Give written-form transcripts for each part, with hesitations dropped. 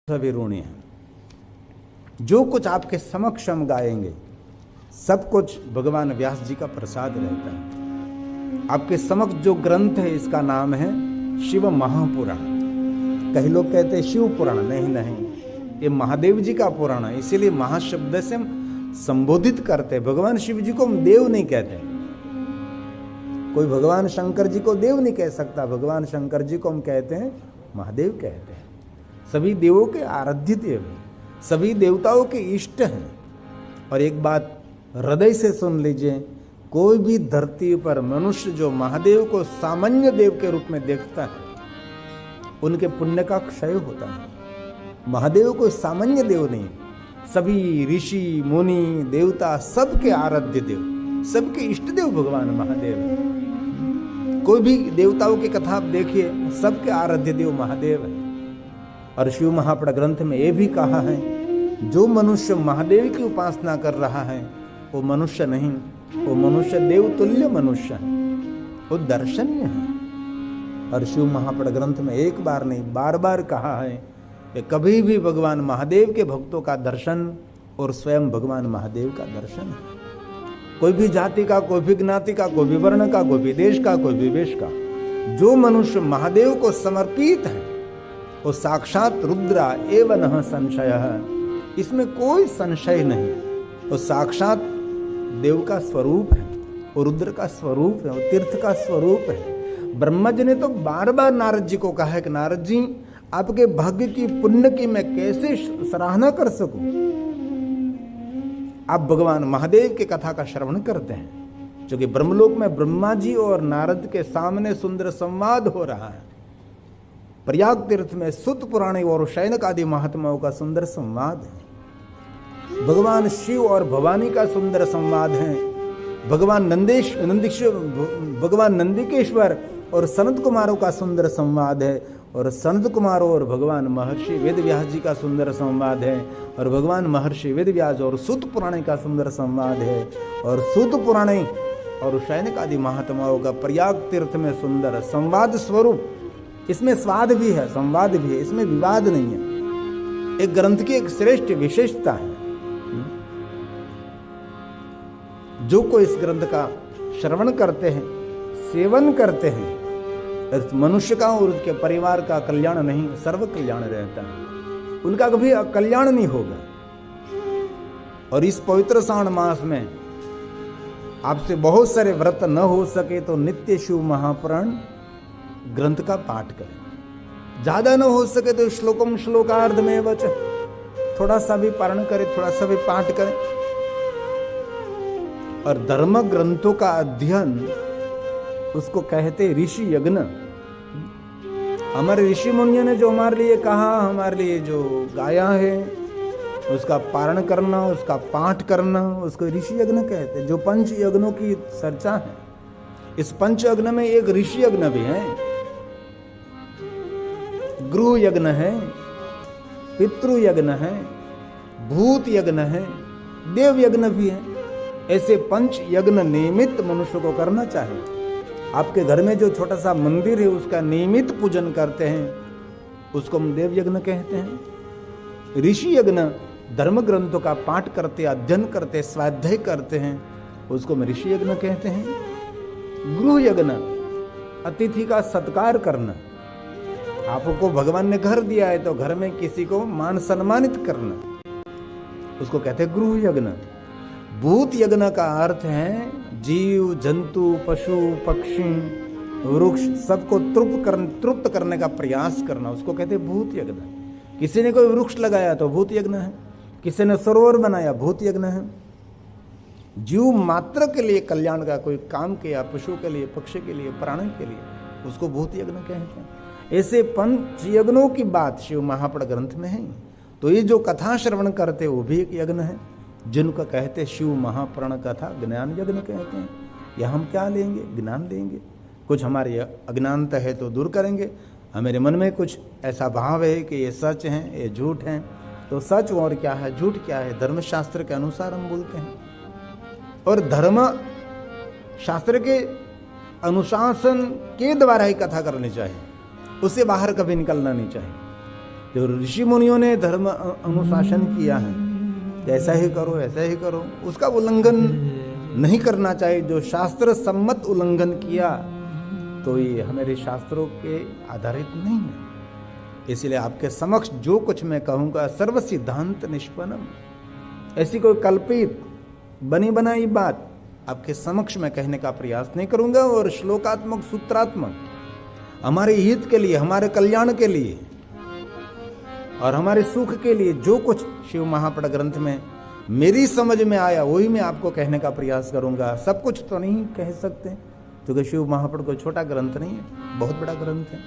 सभी ऋणी हैं। जो कुछ आपके समक्ष हम गाएंगे सब कुछ भगवान व्यास जी का प्रसाद रहता है। आपके समक्ष जो ग्रंथ है इसका नाम है शिव महापुराण। कई लोग कहते हैं शिव पुराण, नहीं, ये महादेव जी का पुराण है, इसीलिए महाशब्द से हम संबोधित करते हैं। भगवान शिव जी को हम देव नहीं कहते। कोई भगवान शंकर जी को देव नहीं कह सकता। भगवान शंकर जी को हम कहते हैं महादेव कहते हैं। सभी देवों के आराध्य देव हैं, सभी देवताओं के इष्ट हैं। और एक बात हृदय से सुन लीजिए, कोई भी धरती पर मनुष्य जो महादेव को सामान्य देव के रूप में देखता है उनके पुण्य का क्षय होता है। महादेव कोई सामान्य देव नहीं, सभी ऋषि मुनि देवता सबके आराध्य देव, सबके इष्ट देव भगवान महादेव है। कोई भी देवताओं की कथा आप देखिए, सबके आराध्य देव महादेव है। और शिव महापुराण ग्रंथ में यह भी कहा है, जो मनुष्य महादेव की उपासना कर रहा है वो मनुष्य नहीं, वो मनुष्य देव तुल्य मनुष्य है, वो दर्शनीय है। और शिव महापुराण ग्रंथ में एक बार नहीं बार बार कहा है कि कभी भी भगवान महादेव के भक्तों का दर्शन और स्वयं भगवान महादेव का दर्शन है। कोई भी जाति का, कोई भी ज्ञाति का, कोई भी वर्ण का, कोई भी देश का, कोई भी वेश का, जो मनुष्य महादेव को समर्पित है वो साक्षात रुद्रा एवं न संशय, इसमें कोई संशय नहीं। वो साक्षात देव का स्वरूप है, वो रुद्र का स्वरूप है, वो तीर्थ का स्वरूप है। ब्रह्मा जी ने तो बार बार नारद जी को कहा है कि नारद जी आपके भाग्य की, पुण्य की मैं कैसे सराहना कर सकूं। आप भगवान महादेव की कथा का श्रवण करते हैं, जो कि ब्रह्मलोक में ब्रह्मा जी और नारद के सामने सुंदर संवाद हो रहा है। प्रयाग तीर्थ में सुत पुराण और शैनक आदि महात्माओं का सुंदर संवाद है। भगवान शिव और भवानी का सुंदर संवाद है। भगवान भगवान नंदिकेश्वर और सनत कुमारों का सुंदर संवाद है। और सनत कुमारों और भगवान महर्षि वेद व्यास जी का सुंदर संवाद है। और भगवान महर्षि वेद व्यास और सुत पुराण का सुंदर संवाद है। और सुत पुराण और शैनक आदि महात्माओं का प्रयाग तीर्थ में सुंदर संवाद स्वरूप। इसमें स्वाद भी है, संवाद भी है, इसमें विवाद नहीं है। एक ग्रंथ की एक श्रेष्ठ विशेषता है, जो कोई इस ग्रंथ का श्रवण करते हैं, सेवन करते हैं, मनुष्य का और उसके परिवार का कल्याण नहीं सर्व कल्याण रहता है, उनका कभी कल्याण नहीं होगा। और इस पवित्र श्रावण मास में आपसे बहुत सारे व्रत न हो सके तो नित्य शिव महापुराण ग्रंथ का पाठ करें। ज्यादा न हो सके तो श्लोकम श्लोकार्ध में वच, थोड़ा सा भी पारण करें, थोड़ा सा भी पाठ करें। और धर्म ग्रंथों का अध्ययन उसको कहते ऋषि यज्ञ। हमारे ऋषि मुनियों ने जो हमारे लिए कहा, हमारे लिए जो गाया है, उसका पारण करना, उसका पाठ करना, उसको ऋषि यज्ञ कहते। जो पंच यज्ञों की चर्चा है, इस पंच यज्ञ में एक ऋषि यज्ञ भी है, गृह यज्ञ है, पितृ यज्ञ है, भूत यज्ञ है, देव यज्ञ भी है। ऐसे पंच यज्ञ नियमित मनुष्य को करना चाहिए। आपके घर में जो छोटा सा मंदिर है उसका नियमित पूजन करते हैं, उसको हम देव यज्ञ कहते हैं। ऋषि यज्ञ धर्म ग्रंथों का पाठ करते, अध्ययन करते, स्वाध्याय करते हैं, उसको हम ऋषि यज्ञ कहते हैं। गृह यज्ञ अतिथि का सत्कार करना। आपको भगवान ने घर दिया है तो घर में किसी को मान सम्मानित करना, उसको कहते हैं गृह यज्ञ। भूत यज्ञ का अर्थ है जीव जंतु पशु पक्षी वृक्ष सबको तृप्त करने का प्रयास करना, उसको कहते हैं भूत यज्ञ। किसी ने कोई वृक्ष लगाया तो भूत यज्ञ है, किसी ने सरोवर बनाया भूत यज्ञ है। जीव मात्र के लिए कल्याण का कोई काम किया, पशु के लिए, पक्षी के लिए, प्राणी के लिए, उसको भूत यज्ञ कहते हैं। ऐसे पंच यज्ञों की बात शिव महापुराण ग्रंथ में है। तो ये जो कथा श्रवण करते वो भी एक यज्ञ है, जिनको कहते शिव महापुराण कथा ज्ञान यज्ञ कहते हैं। यह हम क्या लेंगे? ज्ञान लेंगे। कुछ हमारे अज्ञानता है तो दूर करेंगे। हमारे मन में कुछ ऐसा भाव है कि ये सच है, ये झूठ है, तो सच और क्या है, झूठ क्या है, धर्मशास्त्र के अनुसार हम बोलते हैं। और धर्म शास्त्र के अनुशासन के द्वारा ही कथा करनी चाहिए, उससे बाहर कभी निकलना नहीं चाहिए। जो ऋषि मुनियों ने धर्म अनुशासन किया है, ऐसा ही करो ऐसा ही करो, उसका उल्लंघन नहीं करना चाहिए। जो शास्त्र सम्मत उल्लंघन किया तो ये हमारे शास्त्रों के आधारित नहीं है। इसलिए आपके समक्ष जो कुछ मैं कहूंगा सर्व सिद्धांत निष्पन्नम, ऐसी कोई कल्पित बनी बनाई बात आपके समक्ष में कहने का प्रयास नहीं करूंगा। और श्लोकात्मक सूत्रात्मक हमारे हित के लिए, हमारे कल्याण के लिए और हमारे सुख के लिए जो कुछ शिव महापड़ ग्रंथ में मेरी समझ में आया वही मैं आपको कहने का प्रयास करूंगा। सब कुछ तो नहीं कह सकते, क्योंकि शिव महापड़ कोई छोटा ग्रंथ नहीं है, बहुत बड़ा ग्रंथ है।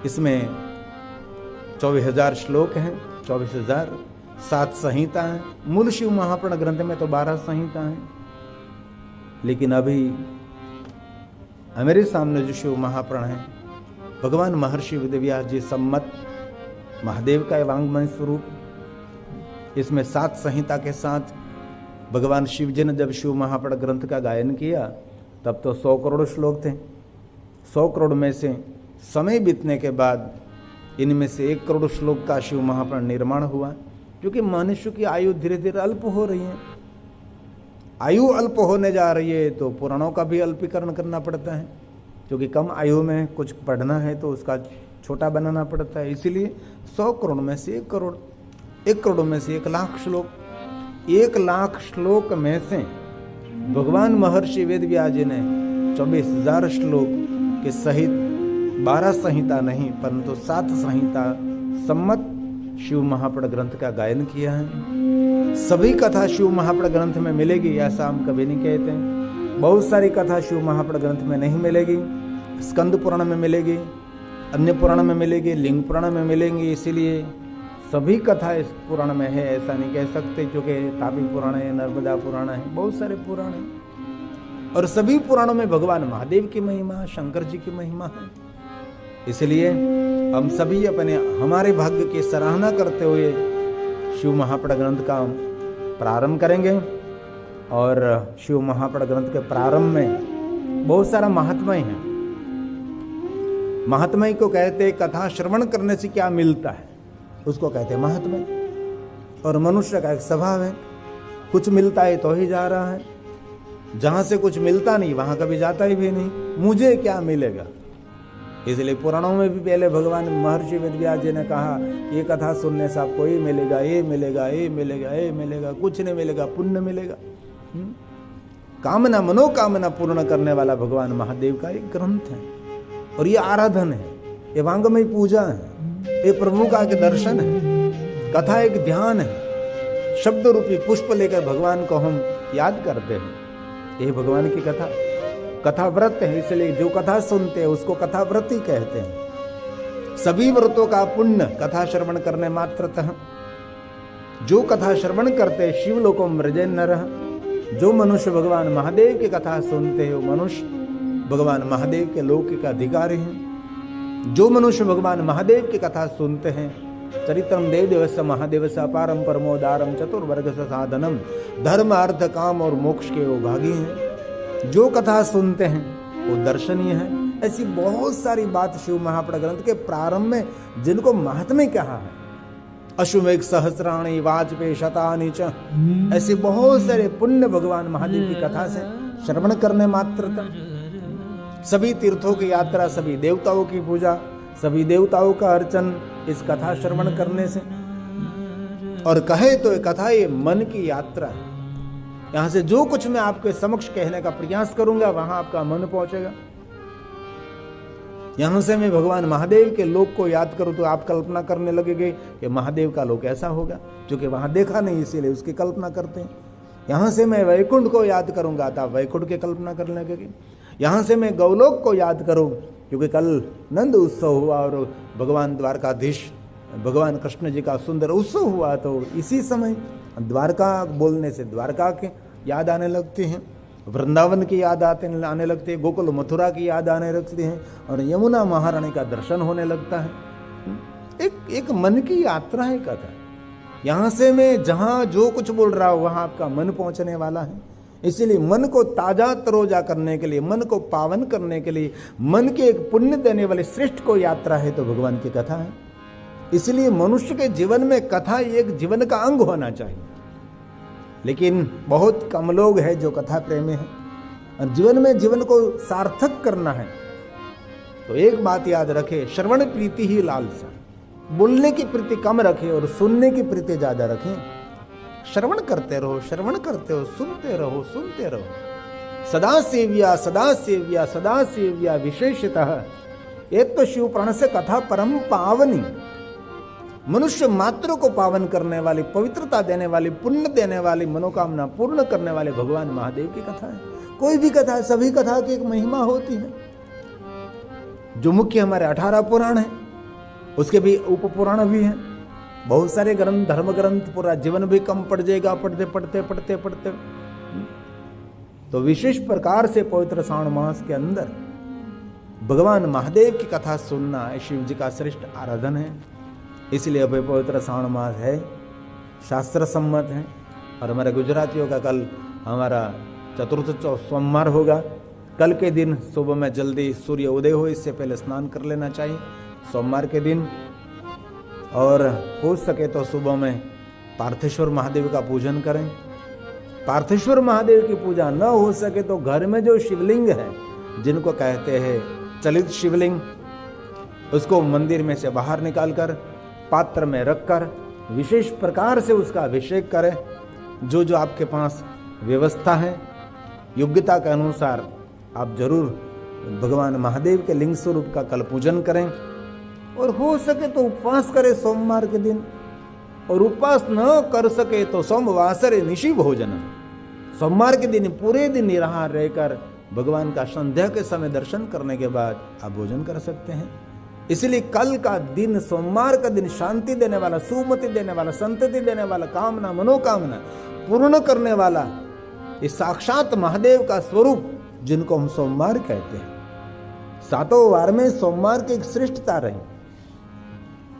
इसमें 24,000 श्लोक हैं, 24,000, 7 संहिता हैं। मूल शिव महापड़ ग्रंथ में तो 12 संहिता हैं। लेकिन अभी हमारे सामने जो शिव महापुराण है, भगवान महर्षि वेदव्यास जी सम्मत महादेव का वांग्मय स्वरूप, इसमें 7 संहिता के साथ भगवान शिव जी ने जब शिव महापुराण ग्रंथ का गायन किया तब तो 100 करोड़ श्लोक थे। 100 करोड़ में से समय बीतने के बाद इनमें से 1 करोड़ श्लोक का शिव महापुराण निर्माण हुआ, क्योंकि मनुष्य की आयु धीरे धीरे अल्प हो रही है। आयु अल्प होने जा रही है तो पुराणों का भी अल्पीकरण करना पड़ता है, क्योंकि कम आयु में कुछ पढ़ना है तो उसका छोटा बनाना पड़ता है। इसीलिए 100 करोड़ में से 1 करोड़, 1 करोड़ में से 1 लाख श्लोक, 1 लाख श्लोक में से भगवान महर्षि वेदव्यास जी ने 24,000 श्लोक के सहित 12 संहिता नहीं परंतु 7 संहिता सम्मत शिव महापुराण ग्रंथ का गायन किया है। सभी कथा शिव महापुराण ग्रंथ में मिलेगी ऐसा हम कभी नहीं कहते हैं। बहुत सारी कथा शिव महापुराण ग्रंथ में नहीं मिलेगी, स्कंद पुराण में मिलेगी, अन्य पुराण में मिलेगी, लिंग पुराण में मिलेंगी। इसीलिए सभी कथा इस पुराण में है ऐसा नहीं कह सकते, क्योंकि तापी पुराण है, नर्मदा पुराण है, बहुत सारे पुराण हैं और सभी पुराणों में भगवान महादेव की महिमा, शंकर जी की महिमा है। इसलिए हम सभी अपने हमारे भाग्य की सराहना करते हुए शिव महापुराण ग्रंथ का प्रारंभ करेंगे। और शिव महापुराण ग्रंथ के प्रारंभ में बहुत सारा महात्म्य है। महात्म्य को कहते हैं कथा श्रवण करने से क्या मिलता है, उसको कहते हैं महात्म्य। और मनुष्य का एक स्वभाव है, कुछ मिलता है तो ही जा रहा है, जहां से कुछ मिलता नहीं वहां कभी जाता ही भी नहीं, मुझे क्या मिलेगा। इसलिए पुराणों में भी पहले भगवान महर्षि वेदव्यास जी ने कहा ये कथा सुनने से आपको ये मिलेगा, ये मिलेगा, ये मिलेगा, ये मिलेगा, कुछ नहीं मिलेगा, पुण्य मिलेगा। कामना, मनोकामना पूर्ण करने वाला भगवान महादेव का एक ग्रंथ है और ये आराधन है, ये वांगमय पूजा है, ये प्रभु का एक दर्शन है। कथा एक ध्यान है, शब्द रूपी पुष्प लेकर भगवान को हम याद करते हैं। ये भगवान की कथा, कथा व्रत है। इसलिए जो कथा सुनते हैं उसको कथा व्रती कहते हैं। सभी व्रतों का पुण्य कथा श्रवण करने मात्रतः। जो कथा श्रवण करते शिव लोको मृजय नरः, जो मनुष्य भगवान महादेव की कथा सुनते हैं वो मनुष्य भगवान महादेव के लौकिक अधिकारी हैं। जो मनुष्य भगवान महादेव की कथा सुनते हैं, चरित्रम देव देवस्य महादेवस्य अपारम परमोदारम चतुर्वर्ग साधनम, धर्म अर्थ काम और मोक्ष के वो भागी हैं। जो कथा सुनते हैं वो दर्शनीय है। ऐसी बहुत सारी बात शिव महापुराण ग्रंथ के प्रारंभ में जिनको महात्म्य कहा है, अश्वमेघ सहस्राणि वाजपेयी शतानि च, ऐसे बहुत सारे पुण्य भगवान महादेव की कथा से श्रवण करने मात्र। सभी तीर्थों की यात्रा, सभी देवताओं की पूजा, सभी देवताओं का अर्चन इस कथा श्रवण करने से। और कहे तो ये कथा ये मन की यात्रा है। यहां से जो कुछ मैं आपके समक्ष कहने का प्रयास करूंगा वहां आपका मन पहुंचेगा। यहां से मैं भगवान महादेव के लोक को याद करूं तो आप कल्पना करने लगेंगे कि महादेव का लोक ऐसा होगा, क्योंकि वहां देखा नहीं इसीलिए उसकी कल्पना करते हैं। यहां से मैं वैकुंठ को याद करूंगा तो आप वैकुंठ की कल्पना करने लगेंगे। यहां से मैं गौलोक को याद करूं क्योंकि कल नंद उत्सव हुआ और भगवान द्वारकाधीश भगवान कृष्ण जी का सुंदर उत्सव हुआ, तो इसी समय द्वारका बोलने से द्वारका के याद आने लगती हैं, वृंदावन की याद आने लगती है, गोकुल मथुरा की याद आने लगती है और यमुना महारानी का दर्शन होने लगता है। एक मन की यात्रा है कथा। यहाँ से मैं जहाँ जो कुछ बोल रहा हूँ वहाँ आपका मन पहुँचने वाला है। इसीलिए मन को ताजा तरोजा करने के लिए, मन को पावन करने के लिए, मन के एक पुण्य देने वाले श्रेष्ठ को यात्रा है तो भगवान की कथा है। इसलिए मनुष्य के जीवन में कथा एक जीवन का अंग होना चाहिए। लेकिन बहुत कम लोग हैं जो कथा प्रेमी हैं। और जीवन में जीवन को सार्थक करना है तो एक बात याद रखे, श्रवण प्रीति ही लालसा। बोलने की प्रीति कम रखें और सुनने की प्रीति ज्यादा रखें। श्रवण करते रहो, श्रवण करते हो, सुनते रहो, सुनते रहो। सदा सेव्या सदा सेव्या सदा सेव्या विशेषतः एक तो शिव प्राण से कथा परम पावनी। मनुष्य मात्र को पावन करने वाली, पवित्रता देने वाली, पुण्य देने वाली, मनोकामना पूर्ण करने वाले भगवान महादेव की कथा है। कोई भी कथा, सभी कथा की एक महिमा होती है। जो मुख्य हमारे 18 पुराण हैं, उसके भी उप पुराण भी हैं। बहुत सारे ग्रंथ, धर्म ग्रंथ, पूरा जीवन भी कम पड़ जाएगा पढ़ते पढ़ते पढ़ते पढ़ते। तो विशेष प्रकार से पवित्र श्रावण मास के अंदर भगवान महादेव की कथा सुनना शिव जी का श्रेष्ठ आराधन है। इसलिए अभी पवित्र श्रावण मास है, शास्त्र सम्मत है। और हमारे गुजरातियों का कल हमारा चतुर्थ सोमवार होगा। कल के दिन सुबह में जल्दी सूर्य उदय हो, इससे पहले स्नान कर लेना चाहिए सोमवार के दिन। और हो सके तो सुबह में पार्थेश्वर महादेव का पूजन करें। पार्थेश्वर महादेव की पूजा न हो सके तो घर में जो शिवलिंग है, जिनको कहते हैं चलित शिवलिंग, उसको मंदिर में से बाहर निकालकर पात्र में रखकर विशेष प्रकार से उसका अभिषेक करें। जो जो आपके पास व्यवस्था है, योग्यता के अनुसार आप जरूर भगवान महादेव के लिंग स्वरूप का कल पूजन करें। और हो सके तो उपवास करें सोमवार के दिन। और उपवास न कर सके तो सोमवासरे निशि भोजन, सोमवार के दिन पूरे दिन निराहार रहकर भगवान का संध्या के समय दर्शन करने के बाद आप भोजन कर सकते हैं। इसलिए कल का दिन, सोमवार का दिन शांति देने वाला, सुमति देने वाला, संतति देने वाला, कामना मनोकामना पूर्ण करने वाला, इस साक्षात महादेव का स्वरूप जिनको हम सोमवार कहते हैं। 7 वार में सोमवार की एक श्रेष्ठता रही।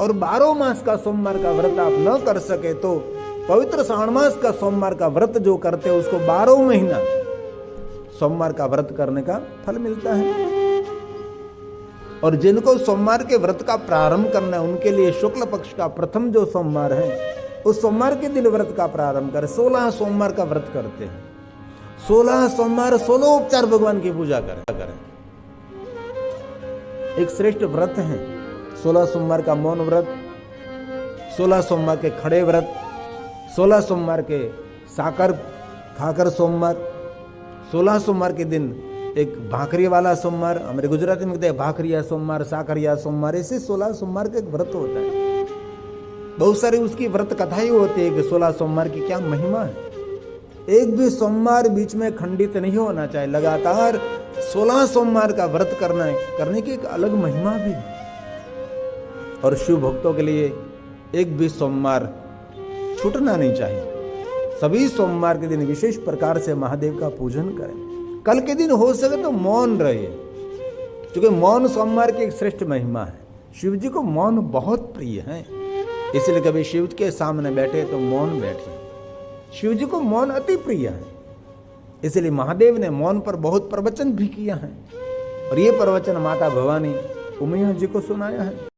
और 12 मास का सोमवार का व्रत आप न कर सके तो पवित्र श्रावण मास का सोमवार का व्रत जो करते हैं उसको 12 महीना सोमवार का व्रत करने का फल मिलता है। और जिनको सोमवार के व्रत का प्रारंभ करना है उनके लिए शुक्ल पक्ष का प्रथम जो सोमवार है, उस सोमवार के दिन व्रत का प्रारंभ करें। 16 सोमवार का व्रत करते हैं। 16 सोमवार 16 उपचार भगवान की पूजा करें। एक श्रेष्ठ व्रत है 16 सोमवार का मौन व्रत, 16 सोमवार के खड़े व्रत, 16 सोमवार के साकर खाकर सोमवार, 16 सोमवार के दिन एक भाकरी वाला सोमवार, हमारे गुजराती में कहते हैं भाकरिया सोमवार, साकरिया सोमवार। ऐसे 16 सोमवार का एक व्रत होता है। बहुत सारी उसकी व्रत कथाएं होती है कि 16 सोमवार की क्या महिमा है। एक भी सोमवार बीच में खंडित नहीं होना चाहिए। लगातार 16 सोमवार का व्रत करने की एक अलग महिमा भी है। और शिव भक्तों के लिए एक भी सोमवार छूटना नहीं चाहिए। सभी सोमवार के दिन विशेष प्रकार से महादेव का पूजन करें। कल के दिन हो सके तो मौन रहिए, क्योंकि मौन सोमवार की एक श्रेष्ठ महिमा है। शिव जी को मौन बहुत प्रिय है, इसलिए कभी शिव के सामने बैठे तो मौन बैठिए। शिव जी को मौन अति प्रिय है, इसलिए महादेव ने मौन पर बहुत प्रवचन भी किया है। और ये प्रवचन माता भवानी उमैया जी को सुनाया है।